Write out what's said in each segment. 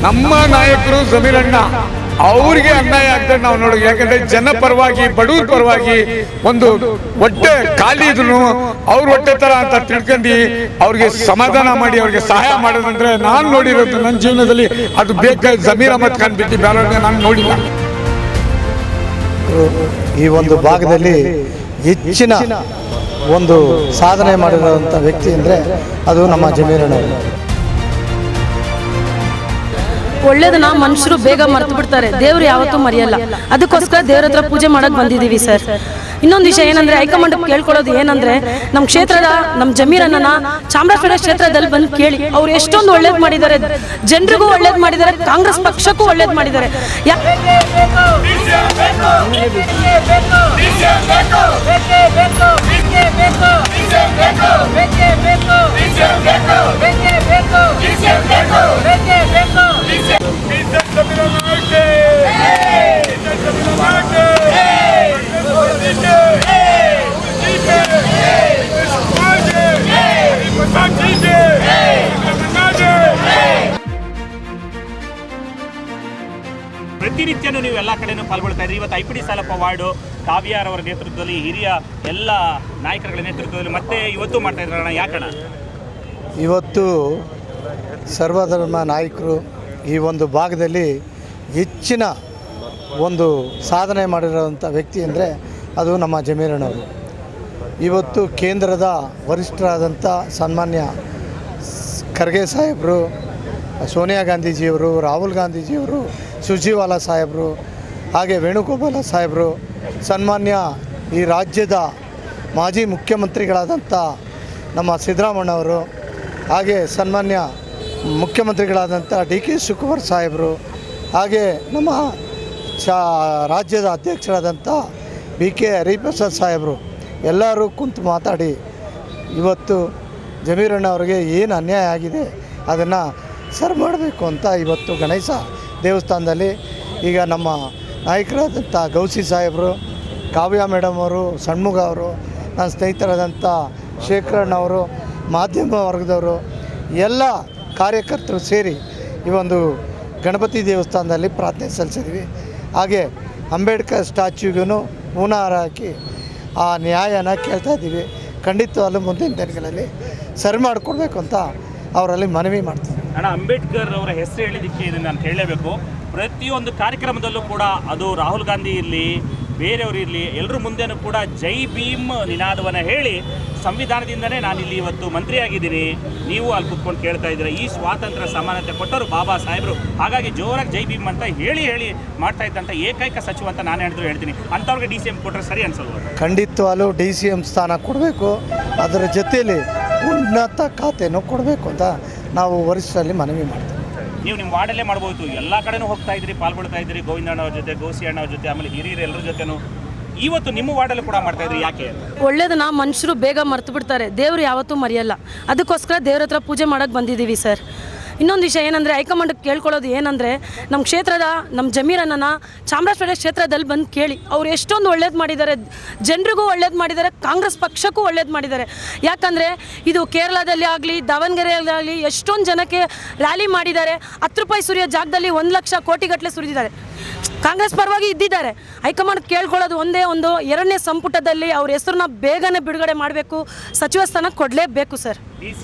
ನಮ್ಮ ನಾಯಕರು ಜಮೀರಣ್ಣ ಅವ್ರಿಗೆ ಅನ್ಯಾಯ ಆಗ್ತದೆ ನಾವು ನೋಡಿ. ಯಾಕಂದ್ರೆ ಜನ ಪರವಾಗಿ ಬಡವ್ರ ಪರವಾಗಿ ಒಂದು ಹೊಟ್ಟೆ ಖಾಲಿ ಇದ್ರು ಅವ್ರ ಹೊಟ್ಟೆ ತರ ಅಂತ ತಿಳ್ಕೊಂಡು ಅವ್ರಿಗೆ ಸಮಾಧಾನ ಮಾಡಿ ಅವ್ರಿಗೆ ಸಹಾಯ ಮಾಡೋದಂದ್ರೆ ನಾನು ನೋಡಿರೋದು ನನ್ನ ಜೀವನದಲ್ಲಿ ಅದು ಬೇಕಾದ ಜಮೀರ್ ಅಹಮದ್ ಖಾನ್ ಬಿಟ್ಟು ಬೇರೆ ನಾನು ನೋಡಿಲ್ಲ. ಈ ಒಂದು ಭಾಗದಲ್ಲಿ ಹೆಚ್ಚಿನ ಒಂದು ಸಾಧನೆ ಮಾಡಿರುವಂಥ ವ್ಯಕ್ತಿ ಅಂದರೆ ಅದು ನಮ್ಮ ಜಮೀರಣ್ಣವರು. ಒಳ್ಳೇದನ್ನ ಮನುಷ್ಯರು ಬೇಗ ಮರ್ತು ಬಿಡ್ತಾರೆ, ದೇವ್ರು ಯಾವತ್ತೂ ಮರೆಯಲ್ಲ. ಅದಕ್ಕೋಸ್ಕರ ದೇವ್ರ ಹತ್ರ ಪೂಜೆ ಮಾಡಕ್ ಬಂದಿದ್ದೀವಿ ಸರ್. ಇನ್ನೊಂದು ವಿಷಯ ಏನಂದ್ರೆ ಹೈಕಮಾಂಡ್ ಕೇಳ್ಕೊಳ್ಳೋದು ಏನಂದ್ರೆ ನಮ್ಮ ಕ್ಷೇತ್ರದ ನಮ್ಮ ಜಮೀರಣ್ಣನ ಚಾಮರಾಜಪೇಟೆ ಕ್ಷೇತ್ರದಲ್ಲಿ ಬಂದು ಕೇಳಿ. ಅವ್ರು ಎಷ್ಟೊಂದು ಒಳ್ಳೇದು ಮಾಡಿದ್ದಾರೆ, ಜನರಿಗೂ ಒಳ್ಳೇದು ಮಾಡಿದ್ದಾರೆ, ಕಾಂಗ್ರೆಸ್ ಪಕ್ಷಕ್ಕೂ ಒಳ್ಳೇದು ಮಾಡಿದ್ದಾರೆ. ಪ್ರತಿನಿತ್ಯನೂ ನೀವು ಎಲ್ಲ ಕಡೆನೂ ಪಾಲ್ಗೊಳ್ತಾ ಇದ್ರಿ. ಇವತ್ತು ಐಪಿಡಿ ಸಾಲಪ್ಪ ವಾರ್ಡು ಕಾವ್ಯಾರವರ ನೇತೃತ್ವದಲ್ಲಿ ಹಿರಿಯ ಎಲ್ಲ ನಾಯಕರುಗಳ ನೇತೃತ್ವದಲ್ಲಿ ಮತ್ತೆ ಇವತ್ತು ಮಾಡ್ತಾ ಇದ್ರಣ್ಣ, ಯಾಕಣ್ಣ? ಇವತ್ತು ಸರ್ವಧರ್ಮ ನಾಯಕರು ಈ ಒಂದು ಭಾಗದಲ್ಲಿ ಹೆಚ್ಚಿನ ಒಂದು ಸಾಧನೆ ಮಾಡಿರೋಂಥ ವ್ಯಕ್ತಿ ಅಂದರೆ ಅದು ನಮ್ಮ ಜಮೀರಣ್ಣವರು. ಇವತ್ತು ಕೇಂದ್ರದ ವರಿಷ್ಠರಾದಂಥ ಸನ್ಮಾನ್ಯ ಖರ್ಗೆ ಸಾಹೇಬರು, ಸೋನಿಯಾ ಗಾಂಧೀಜಿಯವರು, ರಾಹುಲ್ ಗಾಂಧೀಜಿಯವರು, ಸುರ್ಜೇವಾಲಾ ಸಾಹೇಬರು, ಹಾಗೆ ವೇಣುಗೋಪಾಲ ಸಾಹೇಬರು, ಸನ್ಮಾನ್ಯ ಈ ರಾಜ್ಯದ ಮಾಜಿ ಮುಖ್ಯಮಂತ್ರಿಗಳಾದಂಥ ನಮ್ಮ ಸಿದ್ದರಾಮಣ್ಣವರು, ಹಾಗೆ ಸನ್ಮಾನ್ಯ ಮುಖ್ಯಮಂತ್ರಿಗಳಾದಂಥ ಡಿ ಕೆ ಶಿವಕುಮಾರ್ ಸಾಹೇಬರು, ಹಾಗೆ ನಮ್ಮ ರಾಜ್ಯದ ಅಧ್ಯಕ್ಷರಾದಂಥ ಬಿ ಕೆ ಹರಿಪ್ರಸಾದ್ ಸಾಹೇಬರು ಎಲ್ಲರೂ ಕುಂತು ಮಾತಾಡಿ ಇವತ್ತು ಜಮೀರಣ್ಣ ಅವರಿಗೆ ಏನು ಅನ್ಯಾಯ ಆಗಿದೆ ಅದನ್ನು ಸರಿ ಮಾಡಬೇಕು ಅಂತ ಇವತ್ತು ಗಣೇಶ ದೇವಸ್ಥಾನದಲ್ಲಿ ಈಗ ನಮ್ಮ ನಾಯಕರಾದಂಥ ಗೌಸಿ ಸಾಹೇಬರು, ಕಾವ್ಯ ಮೇಡಮ್ ಅವರು, ಷಣ್ಮುಗ ಅವರು, ನನ್ನ ಸ್ನೇಹಿತರಾದಂಥ ಶೇಖರಣ್ಣವರು, ಮಾಧ್ಯಮ ವರ್ಗದವರು ಎಲ್ಲ ಕಾರ್ಯಕರ್ತರು ಸೇರಿ ಈ ಒಂದು ಗಣಪತಿ ದೇವಸ್ಥಾನದಲ್ಲಿ ಪ್ರಾರ್ಥನೆ ಸಲ್ಲಿಸಿದ್ವಿ. ಹಾಗೆ ಅಂಬೇಡ್ಕರ್ ಸ್ಟ್ಯಾಚ್ಯೂಗೂ ಹೂನಾರ ಹಾಕಿ ಆ ನ್ಯಾಯನ ಕೇಳ್ತಾ ಇದ್ದೀವಿ. ಖಂಡಿತವಾಗಲೂ ಮುಂದಿನ ದಿನಗಳಲ್ಲಿ ಸರಿ ಮಾಡಿಕೊಡ್ಬೇಕು ಅಂತ ಅವರಲ್ಲಿ ಮನವಿ ಮಾಡ್ತೀವಿ. ಅಣ್ಣ, ಅಂಬೇಡ್ಕರ್ ಅವರ ಹೆಸರು ಹೇಳಿದ್ದಕ್ಕೆ ಇದನ್ನು ನಾನು ಹೇಳಲೇಬೇಕು. ಪ್ರತಿಯೊಂದು ಕಾರ್ಯಕ್ರಮದಲ್ಲೂ ಕೂಡ ಅದು ರಾಹುಲ್ ಗಾಂಧಿ ಇರಲಿ, ಬೇರೆಯವರು ಇರಲಿ, ಎಲ್ಲರ ಮುಂದೆನೂ ಕೂಡ ಜೈ ಭೀಮ್ ನಿನಾದವನ್ನು ಹೇಳಿ ಸಂವಿಧಾನದಿಂದನೇ ನಾನಿಲ್ಲಿ ಇವತ್ತು ಮಂತ್ರಿಯಾಗಿದ್ದೀನಿ, ನೀವು ಅಲ್ಲಿ ಕುತ್ಕೊಂಡು ಕೇಳ್ತಾ ಇದ್ದೀರಾ. ಈ ಸ್ವಾತಂತ್ರ್ಯ ಸಮಾನತೆ ಕೊಟ್ಟರು ಬಾಬಾ ಸಾಹೇಬರು. ಹಾಗಾಗಿ ಜೋರಾಗಿ ಜೈ ಭೀಮ್ ಅಂತ ಹೇಳಿ ಮಾಡ್ತಾ ಇದ್ದಂಥ ಏಕೈಕ ಸಚಿವ ಅಂತ ನಾನು ಹೇಳ್ತೀನಿ. ಅಂಥವ್ರಿಗೆ ಡಿ ಸಿ ಎಂ ಕೊಟ್ಟರೆ ಸರಿ ಅನ್ಸಲ್ವ? ಖಂಡಿತವಾಗಲೂ ಡಿ ಸಿ ಎಂ ಸ್ಥಾನ ಕೊಡಬೇಕು, ಅದರ ಜೊತೆಯಲ್ಲಿ ಉನ್ನತ ಖಾತೆನೂ ಕೊಡಬೇಕು ಅಂತ ನಾವು ವರಿಷ್ಠರಲ್ಲಿ ಮನವಿ ಮಾಡ್ತೀವಿ. ನೀವು ನಿಮ್ಮ ವಾರ್ಡಲ್ಲೇ ಮಾಡ್ಬೋದು, ಎಲ್ಲ ಕಡೆನೂ ಹೋಗ್ತಾ ಇದ್ರಿ, ಪಾಲ್ಗೊಳ್ತಾ ಇದ್ರಿ, ಗೋವಿಂದಣ್ಣವ್ರ ಜೊತೆ, ಗೋಸಿ ಅಣ್ಣವ್ರ ಜೊತೆ, ಆಮೇಲೆ ಹಿರಿಯರು ಎಲ್ಲರ ಜೊತೆನೂ. ಇವತ್ತು ನಿಮ್ಮ ವಾರ್ಡಲ್ಲೂ ಕೂಡ ಮಾಡ್ತಾ ಇದ್ರಿ, ಯಾಕೆ? ಒಳ್ಳೇದನ್ನ ಮನುಷ್ಯರು ಬೇಗ ಮರ್ತು ಬಿಡ್ತಾರೆ, ದೇವ್ರು ಯಾವತ್ತೂ ಮರೆಯಲ್ಲ. ಅದಕ್ಕೋಸ್ಕರ ದೇವ್ರ ಹತ್ರ ಪೂಜೆ ಮಾಡಕ್ಕೆ ಬಂದಿದ್ದೀವಿ ಸರ್. ಇನ್ನೊಂದು ವಿಷಯ ಏನಂದರೆ ಹೈಕಮಾಂಡ್ ಕೇಳ್ಕೊಳ್ಳೋದು ಏನಂದರೆ ನಮ್ಮ ಕ್ಷೇತ್ರದ ನಮ್ಮ ಜಮೀರಣ್ಣನ ಚಾಮರಾಜಪೇಟೆ ಕ್ಷೇತ್ರದಲ್ಲಿ ಬಂದು ಕೇಳಿ. ಅವ್ರು ಎಷ್ಟೊಂದು ಒಳ್ಳೇದು ಮಾಡಿದ್ದಾರೆ, ಜನರಿಗೂ ಒಳ್ಳೇದು ಮಾಡಿದ್ದಾರೆ, ಕಾಂಗ್ರೆಸ್ ಪಕ್ಷಕ್ಕೂ ಒಳ್ಳೇದು ಮಾಡಿದ್ದಾರೆ. ಯಾಕಂದರೆ ಇದು ಕೇರಳದಲ್ಲಿ ಆಗಲಿ, ದಾವಣಗೆರೆಯಲ್ಲಿ ಆಗಲಿ ಎಷ್ಟೊಂದು ಜನಕ್ಕೆ ರ್ಯಾಲಿ ಮಾಡಿದ್ದಾರೆ. 10 ರೂಪಾಯಿ ಸುರಿಯೋ ಜಾಗದಲ್ಲಿ 1 ಲಕ್ಷ ಕೋಟಿಗಟ್ಟಲೆ ಸುರಿದಿದ್ದಾರೆ. ಕಾಂಗ್ರೆಸ್ ಪರವಾಗಿ ಇದ್ದಿದ್ದಾರೆ. ಹೈಕಮಾಂಡ್ ಕೇಳ್ಕೊಳ್ಳೋದು ಒಂದೇ ಒಂದು, 2ನೇ ಸಂಪುಟದಲ್ಲಿ ಅವ್ರ ಹೆಸರನ್ನ ಬೇಗನೆ ಬಿಡುಗಡೆ ಮಾಡಬೇಕು, ಸಚಿವ ಸ್ಥಾನ ಕೊಡಲೇಬೇಕು ಸರ್.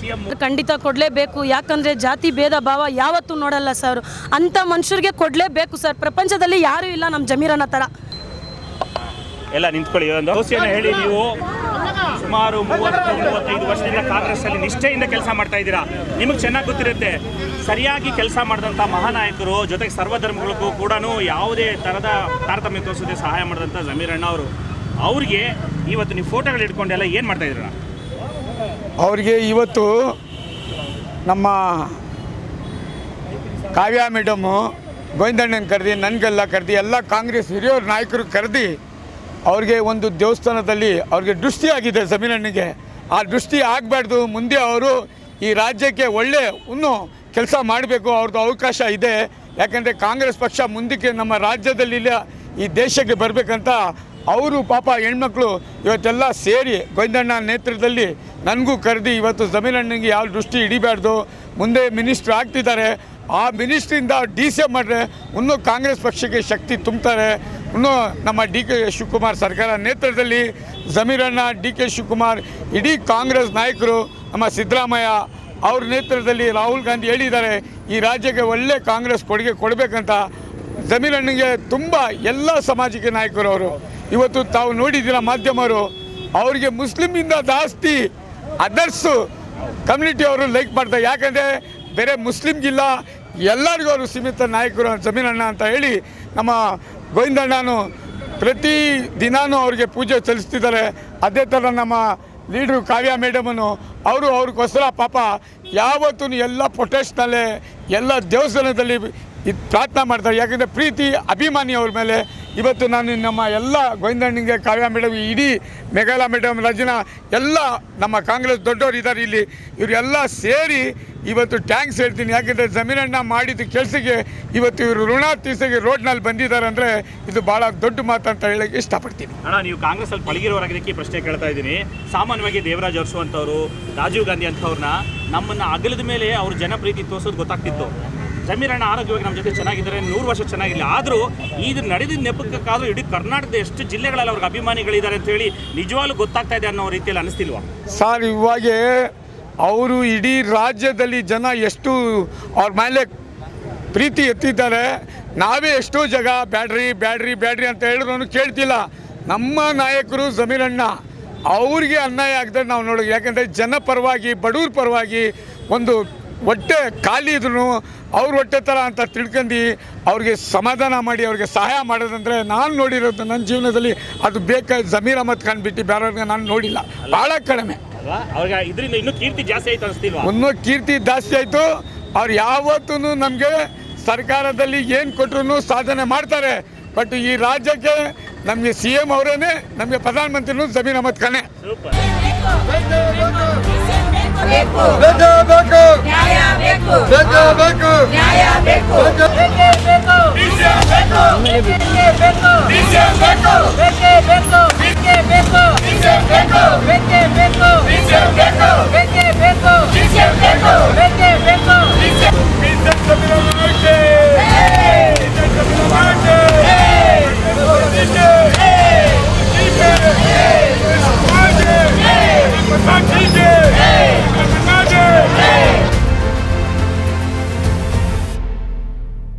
ಖಂಡಿತ ಕೊಡಲೇಬೇಕು. ಯಾಕಂದರೆ ಜಾತಿ ಭೇದ ಭಾವ ಯಾವತ್ತೂ ನೋಡಲ್ಲ ಸರ್, ಅಂಥ ಮನುಷ್ಯರಿಗೆ ಕೊಡಲೇಬೇಕು ಸರ್. ಪ್ರಪಂಚದಲ್ಲಿ ಯಾರೂ ಇಲ್ಲ ನಮ್ಮ ಜಮೀರಣ್ಣ ಥರ. ಎಲ್ಲ ನಿಂತ್ಕೊಳ್ಳಿ. ಒಂದು ಔಷಧಿಯನ್ನು ಹೇಳಿ. ನೀವು ಸುಮಾರು 30-35 ವರ್ಷದಿಂದ ಕಾಂಗ್ರೆಸ್ಸಲ್ಲಿ ನಿಷ್ಠೆಯಿಂದ ಕೆಲಸ ಮಾಡ್ತಾ ಇದ್ದೀರಾ. ನಿಮಗೆ ಚೆನ್ನಾಗಿ ಗೊತ್ತಿರುತ್ತೆ, ಸರಿಯಾಗಿ ಕೆಲಸ ಮಾಡಿದಂಥ ಮಹಾನಾಯಕರು, ಜೊತೆಗೆ ಸರ್ವಧರ್ಮಗಳಿಗೂ ಕೂಡ ಯಾವುದೇ ಥರದ ತಾರತಮ್ಯ ತೋರಿಸದೆ ಸಹಾಯ ಮಾಡಿದಂಥ ಜಮೀರಣ್ಣ ಅವರು, ಅವ್ರಿಗೆ ಇವತ್ತು ನೀವು ಫೋಟೋಗಳು ಇಟ್ಕೊಂಡೆಲ್ಲ ಏನು ಮಾಡ್ತಾ ಇದ್ದೀರಾ? ಅವ್ರಿಗೆ ಇವತ್ತು ನಮ್ಮ ಕಾವ್ಯ ಮೇಡಮು ಗೋವಿಂದಣ್ಣನ ಕರೆದು, ನನಗೆಲ್ಲ ಕರೆದು, ಎಲ್ಲ ಕಾಂಗ್ರೆಸ್ ಹಿರಿಯರ ನಾಯಕರು ಕರೆದು ಅವ್ರಿಗೆ ಒಂದು ದೇವಸ್ಥಾನದಲ್ಲಿ ಅವ್ರಿಗೆ ದೃಷ್ಟಿ ಆಗಿದೆ ಜಮೀರಣ್ಣಗೆ. ಆ ದೃಷ್ಟಿ ಆಗಬಾರ್ದು. ಮುಂದೆ ಅವರು ಈ ರಾಜ್ಯಕ್ಕೆ ಒಳ್ಳೆ ಇನ್ನೂ ಕೆಲಸ ಮಾಡಬೇಕು, ಅವ್ರದ್ದು ಅವಕಾಶ ಇದೆ. ಯಾಕಂದರೆ ಕಾಂಗ್ರೆಸ್ ಪಕ್ಷ ಮುಂದಕ್ಕೆ ನಮ್ಮ ರಾಜ್ಯದಲ್ಲಿಲ್ಲ, ಈ ದೇಶಕ್ಕೆ ಬರಬೇಕಂತ ಅವರು ಪಾಪ ಹೆಣ್ಮಕ್ಳು ಇವತ್ತೆಲ್ಲ ಸೇರಿ ಗೋವಿಂದಣ್ಣ ನೇತೃತ್ವದಲ್ಲಿ ನನಗೂ ಕರೆದು ಇವತ್ತು ಜಮೀರಣ್ಣನಿಗೆ ಯಾವ ದೃಷ್ಟಿ ಹಿಡಿಬಾರ್ದು, ಮುಂದೆ ಮಿನಿಸ್ಟ್ರ್ ಆಗ್ತಿದ್ದಾರೆ, ಆ ಮಿನಿಸ್ಟ್ರಿಂದ ಡಿ ಸಿ ಎಂ ಮಾಡಿದ್ರೆ ಇನ್ನೂ ಕಾಂಗ್ರೆಸ್ ಪಕ್ಷಕ್ಕೆ ಶಕ್ತಿ ತುಂಬ್ತಾರೆ. ಇನ್ನೂ ನಮ್ಮ ಡಿ ಕೆ ಶಿವಕುಮಾರ್ ಸರ್ಕಾರ ನೇತೃತ್ವದಲ್ಲಿ ಜಮೀರಣ್ಣ, ಡಿ ಕೆ ಶಿವಕುಮಾರ್, ಇಡೀ ಕಾಂಗ್ರೆಸ್ ನಾಯಕರು, ನಮ್ಮ ಸಿದ್ದರಾಮಯ್ಯ ಅವ್ರ ನೇತೃತ್ವದಲ್ಲಿ ರಾಹುಲ್ ಗಾಂಧಿ ಹೇಳಿದ್ದಾರೆ ಈ ರಾಜ್ಯಕ್ಕೆ ಒಳ್ಳೆ ಕಾಂಗ್ರೆಸ್ ಕೊಡುಗೆ ಕೊಡಬೇಕಂತ. ಜಮೀರಣ್ಣನಿಗೆ ತುಂಬ ಎಲ್ಲ ಸಾಮಾಜಿಕ ನಾಯಕರು ಅವರು ಇವತ್ತು ತಾವು ನೋಡಿದ್ದೀರ ಮಾಧ್ಯಮರು, ಅವರಿಗೆ ಮುಸ್ಲಿಮಿಂದ ಜಾಸ್ತಿ ಅದರ್ಸು ಕಮ್ಯುನಿಟಿ ಅವರು ಲೈಕ್ ಮಾಡ್ತಾರೆ. ಯಾಕಂದರೆ ಬೇರೆ ಮುಸ್ಲಿಮ್ಗಿಲ್ಲ, ಎಲ್ಲರಿಗೂ ಅವರು ಸೀಮಿತ ನಾಯಕರು ಜಮೀರಣ್ಣ ಅಂತ ಹೇಳಿ ನಮ್ಮ ಗೋವಿಂದಣ್ಣನು ಪ್ರತಿ ದಿನಾನೂ ಅವ್ರಿಗೆ ಪೂಜೆ ಸಲ್ಲಿಸ್ತಿದ್ದಾರೆ. ಅದೇ ಥರ ನಮ್ಮ ಲೀಡ್ರು ಕಾವ್ಯ ಮೇಡಮನ್ನು ಅವ್ರಿಗೋಸ್ಕರ ಪಾಪ ಯಾವತ್ತೂ ಎಲ್ಲ ಪ್ರೊಟೆಸ್ಟ್ನಲ್ಲೇ ಎಲ್ಲ ದೇವಸ್ಥಾನದಲ್ಲಿ ಪ್ರಾರ್ಥನೆ ಮಾಡ್ತಾರೆ. ಯಾಕಂದರೆ ಪ್ರೀತಿ ಅಭಿಮಾನಿ ಅವ್ರ ಮೇಲೆ. ಇವತ್ತು ನಾನು ನಮ್ಮ ಎಲ್ಲ ಗೋವಿಂದಣ್ಣನಿಗೆ, ಕಾವ್ಯ ಮೇಡಮ್, ಇಡೀ ಮೇಘಾಲ ಮೇಡಮ್, ರಚನಾ ಎಲ್ಲ ನಮ್ಮ ಕಾಂಗ್ರೆಸ್ ದೊಡ್ಡವರು ಇದ್ದಾರೆ ಇಲ್ಲಿ, ಇವರೆಲ್ಲ ಸೇರಿ ಇವತ್ತು ಟ್ಯಾಂಕ್ಸ್ ಹೇಳ್ತೀನಿ. ಯಾಕೆಂದರೆ ಜಮೀರಣ್ಣ ಮಾಡಿದ ಕೆಲಸಕ್ಕೆ ಇವತ್ತು ಇವರು ಋಣ ತೀರ್ಸಕ್ಕೆ ರೋಡ್ನಲ್ಲಿ ಬಂದಿದ್ದಾರೆ ಅಂದರೆ ಇದು ಭಾಳ ದೊಡ್ಡ ಮಾತು ಅಂತ ಹೇಳಕ್ಕೆ ಇಷ್ಟಪಡ್ತೀನಿ. ಅಣ್ಣ, ನೀವು ಕಾಂಗ್ರೆಸ್ಸಲ್ಲಿ ಪಳಗಿರೋರಾಗಿದ್ದಕ್ಕೆ ಈ ಪ್ರಶ್ನೆ ಕೇಳ್ತಾ ಇದ್ದೀನಿ. ಸಾಮಾನ್ಯವಾಗಿ ದೇವರಾಜ್ ಅರಸು ಅಂತವರು, ರಾಜೀವ್ ಗಾಂಧಿ ಅಂಥವ್ರನ್ನ ನಮ್ಮನ್ನು ಅಗಲದ ಮೇಲೆ ಅವ್ರ ಜನಪ್ರೀತಿ ತೋರಿಸೋದು ಗೊತ್ತಾಗ್ತಿತ್ತು. ಜಮೀರಣ್ಣ ಆರೋಗ್ಯವಾಗಿ ನಮ್ಮ ಜೊತೆ ಚೆನ್ನಾಗಿದ್ದಾರೆ, 100 ವರ್ಷ ಚೆನ್ನಾಗಿಲ್ಲ. ಆದರೂ ಇದು ನಡೆದಿದ್ದ ನೆಪಕ್ಕಾದರೂ ಇಡೀ ಕರ್ನಾಟಕದ ಎಷ್ಟು ಜಿಲ್ಲೆಗಳಲ್ಲಿ ಅವ್ರಿಗೆ ಅಭಿಮಾನಿಗಳಿದ್ದಾರೆ ಅಂತ ಹೇಳಿ ನಿಜವಾಗ್ಲೂ ಗೊತ್ತಾಗ್ತಾ ಇದೆ ಅನ್ನೋ ರೀತಿಯಲ್ಲಿ ಅನಿಸ್ತಿಲ್ವಾ ಸರ್? ಇವಾಗ ಅವರು ಇಡೀ ರಾಜ್ಯದಲ್ಲಿ ಜನ ಎಷ್ಟು ಅವ್ರ ಮೇಲೆ ಪ್ರೀತಿ ಎತ್ತಿದ್ದಾರೆ. ನಾವೇ ಎಷ್ಟೋ ಜಾಗ ಬ್ಯಾಡ್ರಿ ಬ್ಯಾಡ್ರಿ ಬ್ಯಾಡ್ರಿ ಅಂತ ಹೇಳಿದ್ರು ಕೇಳ್ತಿಲ್ಲ. ನಮ್ಮ ನಾಯಕರು ಜಮೀರಣ್ಣ ಅವ್ರಿಗೆ ಅನ್ಯಾಯ ಆಗದೆ ನಾವು ನೋಡಿ. ಯಾಕಂದರೆ ಜನ ಪರವಾಗಿ, ಬಡವ್ರ ಪರವಾಗಿ ಒಂದು ಹೊಟ್ಟೆ ಖಾಲಿ ಇದ್ರು ಅವ್ರ ಹೊಟ್ಟೆ ಥರ ಅಂತ ತಿಳ್ಕೊಂಡು ಅವ್ರಿಗೆ ಸಮಾಧಾನ ಮಾಡಿ ಅವ್ರಿಗೆ ಸಹಾಯ ಮಾಡೋದಂದರೆ ನಾನು ನೋಡಿರೋದು ನನ್ನ ಜೀವನದಲ್ಲಿ ಅದು ಜಮೀರ್ ಅಹಮದ್ ಖಾನ್ ಬಿಟ್ಟು ಬೇರೆಯವ್ರಿಗೆ ನಾನು ನೋಡಿಲ್ಲ, ಭಾಳ ಕಡಿಮೆ. ಅವ್ರಿಗೆ ಇದರಿಂದ ಇನ್ನೂ ಕೀರ್ತಿ ಜಾಸ್ತಿ ಆಯ್ತು ಅನಿಸ್ತಿಲ್ವಾ? ಇನ್ನೂ ಕೀರ್ತಿ ಜಾಸ್ತಿ ಆಯಿತು. ಅವ್ರು ಯಾವತ್ತೂ ನಮಗೆ ಸರ್ಕಾರದಲ್ಲಿ ಏನು ಕೊಟ್ಟರು ಸಾಧನೆ ಮಾಡ್ತಾರೆ. ಬಟ್ ಈ ರಾಜ್ಯಕ್ಕೆ ನಮಗೆ ಸಿ ಎಂ ಅವರೇನೆ, ನಮಗೆ ಪ್ರಧಾನಮಂತ್ರಿನೂ ಜಮೀರ್ ಅಹಮದ್ ಖಾನೆ. ಬೇಕು